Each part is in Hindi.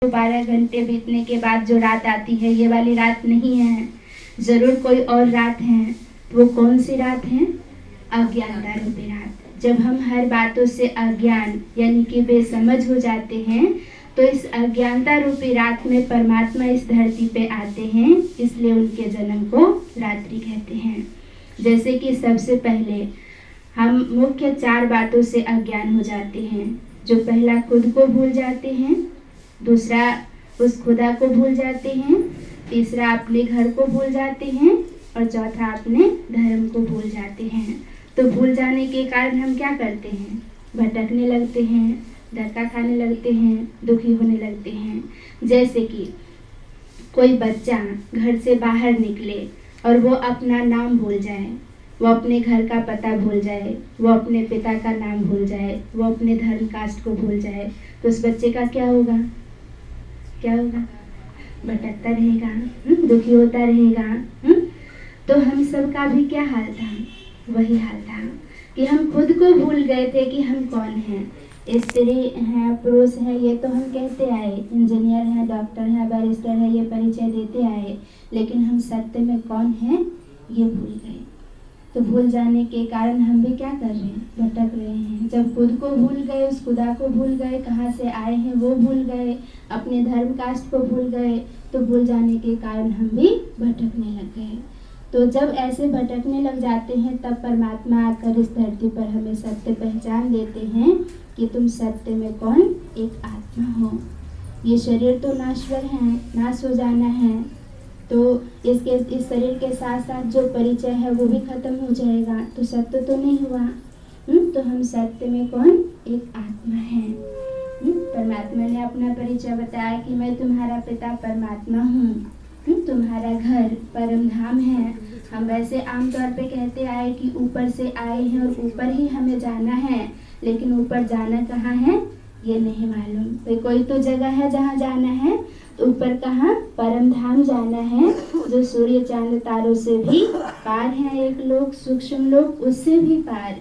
12 घंटे बीतने के बाद जो रात आती है, ये वाली रात नहीं है, जरूर कोई और रात है। वो कौन सी रात है? अज्ञानता रूपी रात। जब हम हर बातों से अज्ञान यानी कि बेसमझ हो जाते हैं, तो इस अज्ञानता रूपी रात में परमात्मा इस धरती पे आते हैं, इसलिए उनके जन्म को रात्रि कहते हैं। जैसे कि सबसे पहले हम मुख्य 4 बातों से अज्ञान हो जाते हैं। जो पहला खुद को भूल जाते हैं, दूसरा उस खुदा को भूल जाते हैं, तीसरा अपने घर को भूल जाते हैं और चौथा अपने धर्म को भूल जाते हैं। तो भूल जाने के कारण हम क्या करते हैं? भटकने लगते हैं, धक्का खाने लगते हैं, दुखी होने लगते हैं। जैसे कि कोई बच्चा घर से बाहर निकले और वो अपना नाम भूल जाए, वो अपने घर का पता भूल जाए, वो अपने पिता का नाम भूल जाए, वो अपने धर्म कास्ट को भूल जाए, तो उस बच्चे का क्या होगा? क्या होगा? भटकता रहेगा, दुखी होता रहेगा। तो हम सब का भी क्या हाल था? वही हाल था कि हम खुद को भूल गए थे कि हम कौन हैं। स्त्री है, पुरुष है, ये तो हम कहते आए, इंजीनियर है, डॉक्टर है, बैरिस्टर है, ये परिचय देते आए, लेकिन हम सत्य में कौन हैं ये भूल गए। तो भूल जाने के कारण हम भी क्या कर रहे हैं? भटक रहे हैं। जब खुद को भूल गए, उस खुदा को भूल गए, कहाँ से आए हैं वो भूल गए, अपने धर्म कास्ट को भूल गए, तो भूल जाने के कारण हम भी भटकने लग गए। तो जब ऐसे भटकने लग जाते हैं, तब परमात्मा आकर इस धरती पर हमें सत्य पहचान देते हैं कि तुम सत्य में कौन? एक आत्मा हो। ये शरीर तो नाश्वर है, नाश हो जाना है, तो इस शरीर के साथ साथ जो परिचय है वो भी खत्म हो जाएगा, तो सत्य तो नहीं हुआ। तो हम सत्य में कौन? एक आत्मा है। परमात्मा ने अपना परिचय बताया कि मैं तुम्हारा पिता परमात्मा हूँ, तुम्हारा घर परम धाम है। हम वैसे आमतौर पे कहते आए कि ऊपर से आए हैं और ऊपर ही हमें जाना है, लेकिन ऊपर जाना कहाँ है ये नहीं मालूम। कोई तो जगह है जहाँ जाना है, तो ऊपर कहाँ? परम धाम जाना है, जो सूर्य चांद तारों से भी पार है, एक लोक, सूक्ष्म लोक, उससे भी पार।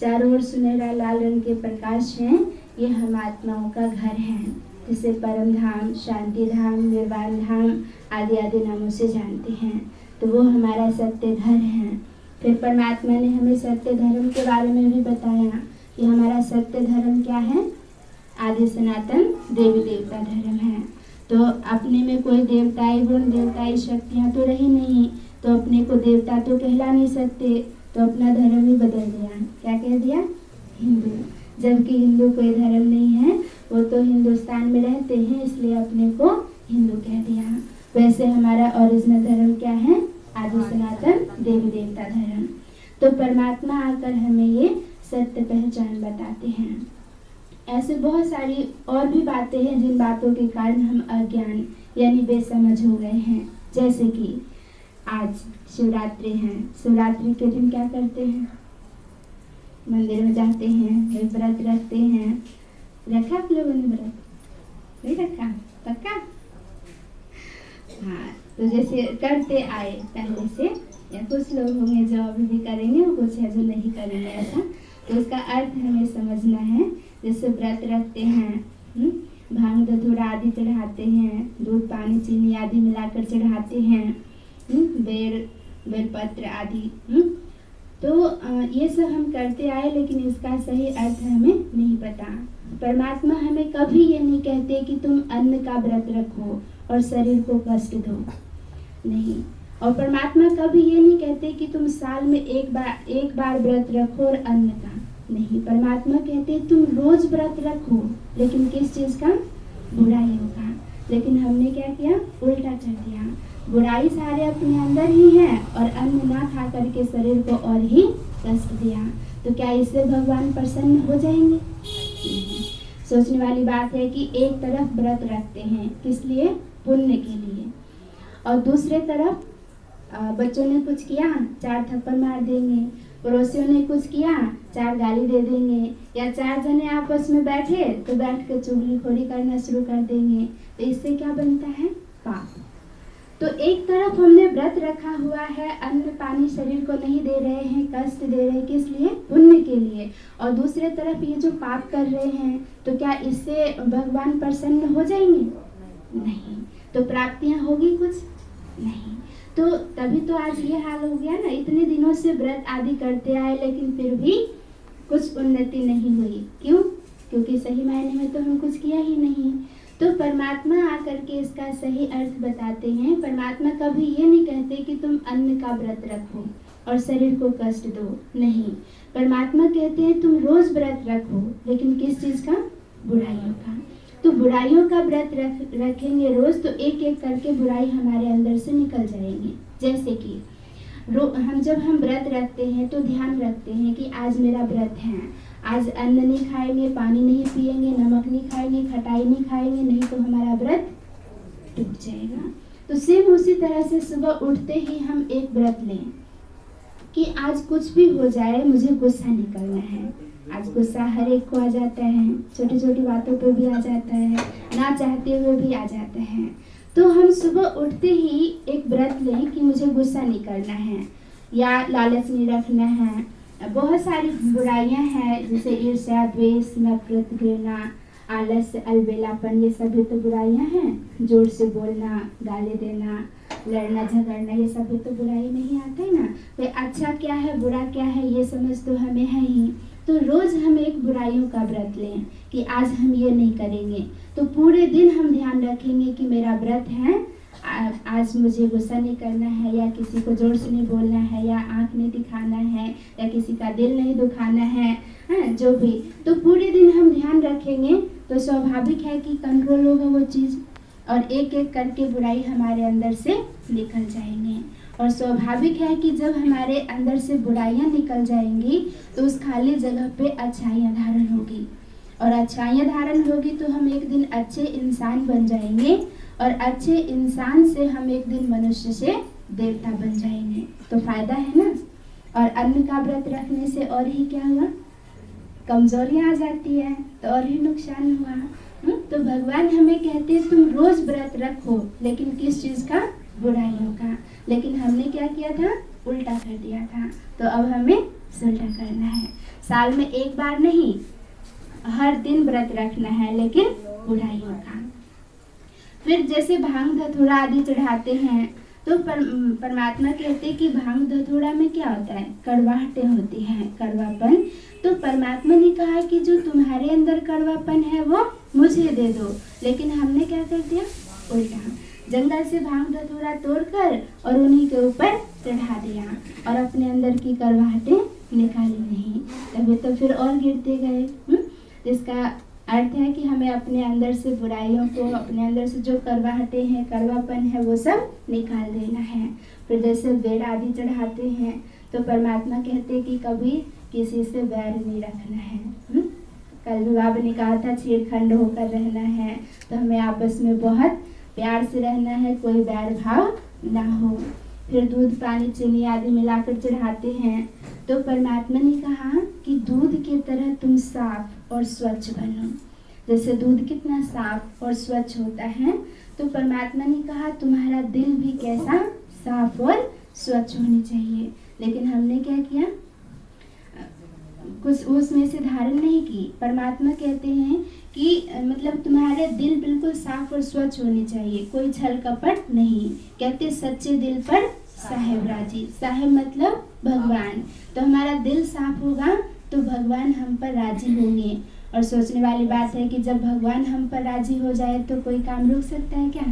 चारों ओर सुनहरा लाल रंग के प्रकाश हैं, ये हम आत्माओं का घर है, जिसे परम धाम, शांति धाम, निर्वाण धाम आदि आदि नामों से जानते हैं। तो वो हमारा सत्य घर है। फिर परमात्मा ने हमें सत्य धर्म के बारे में भी बताया कि हमारा सत्य धर्म क्या है? आदि सनातन देवी देवता धर्म है। तो अपने में कोई देवताई गुण, देवताई शक्तियाँ तो रही नहीं, तो अपने को देवता तो कहला नहीं सकते, तो अपना धर्म ही बदल दिया। क्या कह दिया? हिंदू। जबकि हिंदू कोई धर्म नहीं है, वो तो हिंदुस्तान में रहते हैं, इसलिए अपने को हिंदू कह दिया। वैसे हमारा ओरिजिनल धर्म क्या है? आदि सनातन देवी देवता धर्म। तो परमात्मा आकर हमें ये सत्य पहचान बताते हैं। ऐसे बहुत सारी और भी बातें हैं जिन बातों के कारण हम अज्ञान यानी बेसमझ हो गए हैं। जैसे कि आज शिवरात्रि है, शिवरात्रि के दिन क्या करते हैं? मंदिर में जाते हैं, व्रत रखते हैं। रखा आप लोगों ने व्रत? नहीं रखा? पक्का? हाँ, तो जैसे करते आए पहले से, या कुछ लोग होंगे जो अभी भी करेंगे और कुछ है जो नहीं करेंगे ऐसा, तो उसका अर्थ हमें समझना है। जैसे व्रत रखते हैं, भांग धतूरा आदि चढ़ाते हैं, दूध पानी चीनी आदि मिलाकर चढ़ाते हैं, बेलपत्र आदि। तो ये सब हम करते आए, लेकिन इसका सही अर्थ हमें नहीं पता। परमात्मा हमें कभी ये नहीं कहते कि तुम अन्न का व्रत रखो और शरीर को कष्ट दो, नहीं। और परमात्मा कभी ये नहीं कहते कि तुम साल में एक बार व्रत रखो और अन्न का, नहीं। परमात्मा कहते तुम रोज व्रत रखो, लेकिन किस चीज का? बुराइयों का। लेकिन हमने क्या किया? उल्टा कर दिया। बुराई सारे अपने अंदर ही है और अन्न ना खा करके शरीर को और ही कष्ट दिया। तो क्या इससे भगवान प्रसन्न हो जाएंगे? सोचने वाली बात है कि एक तरफ व्रत रखते हैं, किस लिए? पुण्य के लिए, और दूसरे तरफ बच्चों ने कुछ किया 4 थप्पड़ मार देंगे, पड़ोसियों ने कुछ किया 4 गाली दे देंगे, या 4 जने आपस में बैठे तो बैठ कर चुगलीखोरी करना शुरू कर देंगे। तो इससे क्या बनता है? पाप। तो एक तरफ हमने व्रत रखा हुआ है, अन्न पानी शरीर को नहीं दे रहे हैं, कष्ट दे रहे हैं, किस लिए? पुण्य के लिए। और दूसरे तरफ ये जो पाप कर रहे हैं, तो क्या इससे भगवान प्रसन्न हो जाएंगे? तो प्राप्तियां होगी कुछ नहीं। तो तभी तो आज ये हाल हो गया ना, इतने दिनों से व्रत आदि करते आए लेकिन फिर भी कुछ उन्नति नहीं हुई। क्यों? क्योंकि सही मायने में तो हम कुछ किया ही नहीं। तो परमात्मा आकर के इसका सही अर्थ बताते हैं। परमात्मा कभी ये नहीं कहते कि तुम अन्न का व्रत रखो और शरीर को कष्ट दो, नहीं। परमात्मा कहते हैं तुम रोज व्रत रखो, लेकिन किस चीज का? बुराइयों का। तो बुराइयों का व्रत रखेंगे रोज, तो एक एक करके बुराई हमारे अंदर से निकल जाएंगे। जैसे कि जब हम व्रत रखते हैं तो ध्यान रखते हैं कि आज मेरा व्रत है, आज अन्न नहीं खाएंगे, पानी नहीं पिएंगे, नमक नहीं खाएंगे, खटाई नहीं खाएंगे, नहीं तो हमारा व्रत टूट जाएगा। तो सेम उसी तरह से सुबह उठते ही हम एक व्रत लें कि आज कुछ भी हो जाए मुझे गुस्सा निकलना है। आज गुस्सा हर एक को आ जाता है, छोटी छोटी बातों पे भी आ जाता है, ना चाहते हुए भी आ जाता है। तो हम सुबह उठते ही एक व्रत लें कि मुझे गुस्सा नहीं करना है या लालच नहीं रखना है। बहुत सारी बुराइयां हैं जैसे ईर्ष्या, द्वेष, नफरत, घृणा, आलस्य, अलबेलापन, ये सभी तो बुराइयां हैं। जोर से बोलना, गाली देना, लड़ना झगड़ना, ये सभी तो बुराई में ही आते हैं ना। तो अच्छा क्या है बुरा क्या है ये समझ तो हमें है ही। तो रोज हम एक बुराइयों का व्रत लें कि आज हम ये नहीं करेंगे। तो पूरे दिन हम ध्यान रखेंगे कि मेरा व्रत है, आज मुझे गुस्सा नहीं करना है, या किसी को जोर से नहीं बोलना है, या आंख नहीं दिखाना है, या किसी का दिल नहीं दुखाना है, जो भी। तो पूरे दिन हम ध्यान रखेंगे तो स्वाभाविक है कि कंट्रोल होगा वो चीज़, और एक एक करके बुराई हमारे अंदर से निकल जाएंगे। और स्वाभाविक है कि जब हमारे अंदर से बुराइयां निकल जाएंगी तो उस खाली जगह पे अच्छाइयां धारण होगी, और अच्छाइयां धारण होगी तो हम एक दिन अच्छे इंसान बन जाएंगे, और अच्छे इंसान से हम एक दिन मनुष्य से देवता बन जाएंगे। तो फायदा है ना। और अन्न का व्रत रखने से और ही क्या हुआ? कमजोरियां आ जाती है तो और ही नुकसान हुआ। तो भगवान हमें कहते हैं तुम रोज व्रत रखो, लेकिन किस चीज का? बुराइयों का। लेकिन हमने क्या किया था? उल्टा कर दिया था। तो अब हमें सुलटा करना है। साल में एक बार नहीं, हर दिन व्रत रखना है, लेकिन बुराइयों का। फिर जैसे भांग धतूरा आदि चढ़ाते हैं तो परमात्मा कहते हैं कि भांग धतूरा में क्या होता है? कड़वाहटें होती हैं, कड़वापन। तो परमात्मा ने कहा कि जो तुम्हारे अंदर कड़वापन है वो मुझे दे दो, लेकिन हमने क्या कर दिया? उल्टा। जंगल से भांग धतूरा तोड़कर और उन्हीं के ऊपर चढ़ा दिया, और अपने अंदर की कड़वाहटें निकाली नहीं, तभी तो फिर और गिरते गए। इसका अर्थ है कि हमें अपने अंदर से बुराइयों को, अपने अंदर से जो कड़वाहटें हैं, कड़वापन है, वो सब निकाल देना है। फिर जैसे बेड़ आदि चढ़ाते हैं तो परमात्मा कहते हैं कि कभी किसी से बैर नहीं रखना है। कल भी बाबा ने कहा था छेड़खंड होकर रहना है, तो हमें आपस में बहुत प्यार से रहना है, कोई बैर भाव ना हो। फिर दूध, पानी, चीनी आदि मिलाकर चढ़ाते हैं तो परमात्मा ने कहा कि दूध की तरह तुम साफ और स्वच्छ बनो। जैसे दूध कितना साफ और स्वच्छ होता है, तो परमात्मा ने कहा तुम्हारा दिल भी कैसा? साफ और स्वच्छ होनी चाहिए। लेकिन हमने क्या किया? कुछ उसमें से धारण नहीं की। परमात्मा कहते हैं कि मतलब तुम्हारे दिल बिल्कुल साफ और स्वच्छ होने चाहिए, कोई छल कपट नहीं। कहते सच्चे दिल पर साहेब राजी। साहेब मतलब भगवान। तो हमारा दिल साफ होगा तो भगवान हम पर राजी होंगे। और सोचने वाली बात है कि जब भगवान हम पर राजी हो जाए तो कोई काम रुक सकता है क्या?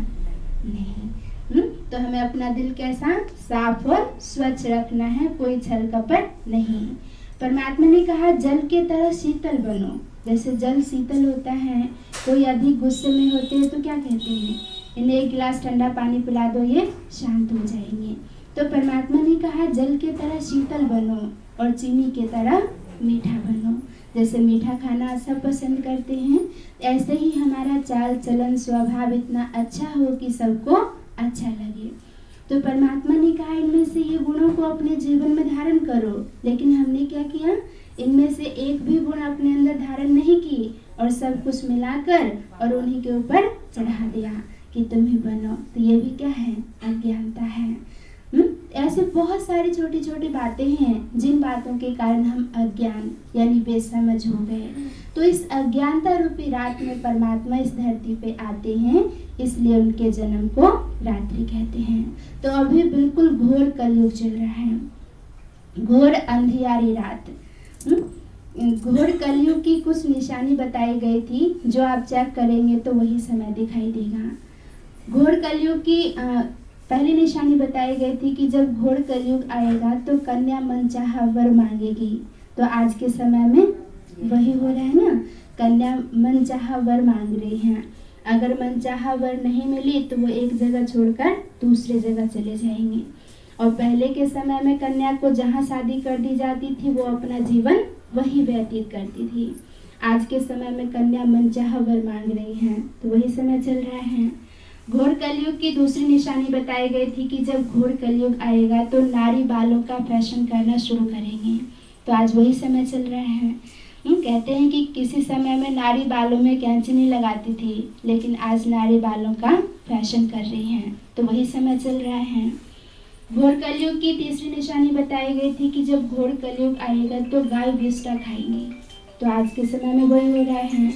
नहीं। तो हमें अपना दिल कैसा? साफ और स्वच्छ रखना है, कोई छल कपट नहीं। परमात्मा ने कहा जल के तरह शीतल बनो। जैसे जल शीतल होता है, कोई अधिक गुस्से में होते हैं तो क्या कहते हैं? इन्हें एक गिलास ठंडा पानी पिला दो, ये शांत हो जाएंगे। तो परमात्मा ने कहा जल के तरह शीतल बनो और चीनी के तरह मीठा बनो। जैसे मीठा खाना सब पसंद करते हैं, ऐसे ही हमारा चाल चलन स्वभाव इतना अच्छा हो कि सबको अच्छा लगे। तो परमात्मा ने कहा इनमें से ये गुणों को अपने जीवन में धारण करो, लेकिन हमने क्या किया? इनमें से एक भी गुण अपने अंदर धारण नहीं की, और सब कुछ मिलाकर और उन्हीं के ऊपर चढ़ा दिया कि तुम ही बनो। तो ये भी क्या है? अज्ञानता है। ऐसे बहुत सारी छोटी छोटी बातें हैं जिन बातों के कारण हम अज्ञान यानी बेसमझ हो गए। तो इस अज्ञानता रूपी रात में परमात्मा इस धरती पे आते हैं, इसलिए उनके जन्म को रात्रि कहते हैं। तो अभी बिल्कुल घोर कलयुग चल रहा है, घोर अंधियारी रात। घोर कलयुग की कुछ निशानी बताई गई थी, जो आप चेक करेंगे तो वही समय दिखाई देगा। घोर कलयुग की पहली निशानी बताई गई थी कि जब घोर कलयुग आएगा तो कन्या मनचाहा वर मांगेगी। तो आज के समय में वही हो रहा है ना, कन्या मनचाहा वर मांग रही हैं। अगर मनचाहा वर नहीं मिली तो वो एक जगह छोड़कर दूसरे जगह चले जाएंगे। और पहले के समय में कन्या को जहाँ शादी कर दी जाती थी वो अपना जीवन वही व्यतीत करती थी। आज के समय में कन्या मनचाहा वर मांग रही हैं, तो वही समय चल रहा है। घोर कलयुग की दूसरी निशानी बताई गई थी कि जब घोर कलयुग आएगा तो नारी बालों का फैशन करना शुरू करेंगे। तो आज वही समय चल रहा है। कहते हैं कि किसी समय में नारी बालों में कैंची नहीं लगाती थी, लेकिन आज नारी बालों का फैशन कर रही हैं। तो वही समय चल रहा है। घोर कलयुग की तीसरी निशानी बताई गई थी कि जब घोर कलयुग आएगा तो गाय विष्टा खाएंगे। तो आज के समय में वही हो रहा है।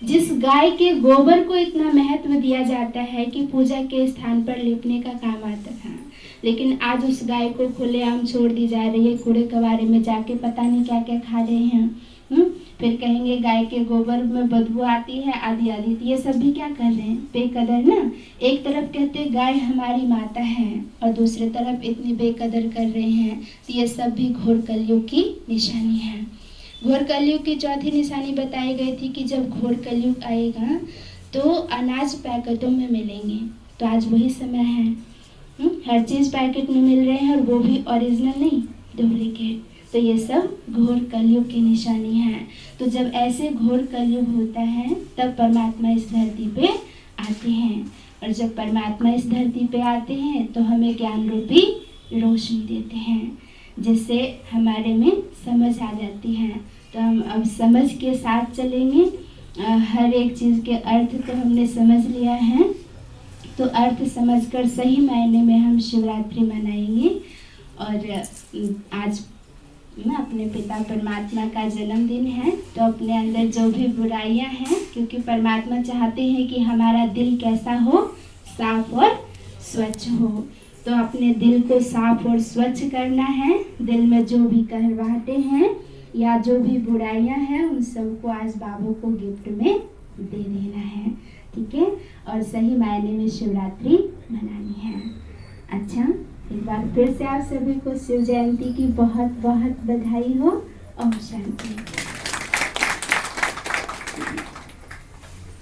जिस गाय के गोबर को इतना महत्व दिया जाता है कि पूजा के स्थान पर लेपने का काम आता था, लेकिन आज उस गाय को खुलेआम छोड़ दी जा रही है। कूड़े कबाड़े में जाके पता नहीं क्या क्या खा रहे हैं। फिर कहेंगे गाय के गोबर में बदबू आती है, आदि आदि। ये सब भी क्या कर रहे हैं, बेकदर ना। एक तरफ कहते गाय हमारी माता है और दूसरी तरफ इतनी बेकदर कर रहे हैं। तो ये सब भी घोर कलयुग की निशानी है। घोर कलयुग की चौथी निशानी बताई गई थी कि जब घोर कलयुग आएगा तो अनाज पैकेटों में मिलेंगे। तो आज वही समय है। हर चीज़ पैकेट में मिल रहे हैं और वो भी ओरिजिनल नहीं, डुप्लीकेट। तो ये सब घोर कलयुग की निशानी है। तो जब ऐसे घोर कलयुग होता है तब परमात्मा इस धरती पे आते हैं। और जब परमात्मा इस धरती पे आते हैं तो हमें ज्ञान रूपी रोशनी देते हैं, जिससे हमारे में समझ आ जाती है। तो हम अब समझ के साथ चलेंगे। हर एक चीज़ के अर्थ तो हमने समझ लिया है, तो अर्थ समझकर सही मायने में हम शिवरात्रि मनाएंगे। और आज अपने पिता परमात्मा का जन्मदिन है, तो अपने अंदर जो भी बुराइयां हैं, क्योंकि परमात्मा चाहते हैं कि हमारा दिल कैसा हो, साफ और स्वच्छ हो। तो अपने दिल को साफ और स्वच्छ करना है। दिल में जो भी कहवाहटें हैं या जो भी बुराइयां हैं उन सबको आज बाबू को गिफ्ट में दे देना है, ठीक है। और सही मायने में शिवरात्रि मनानी है। अच्छा, एक बार फिर से आप सभी को शिव जयंती की बहुत बहुत बधाई हो। ओम शांति।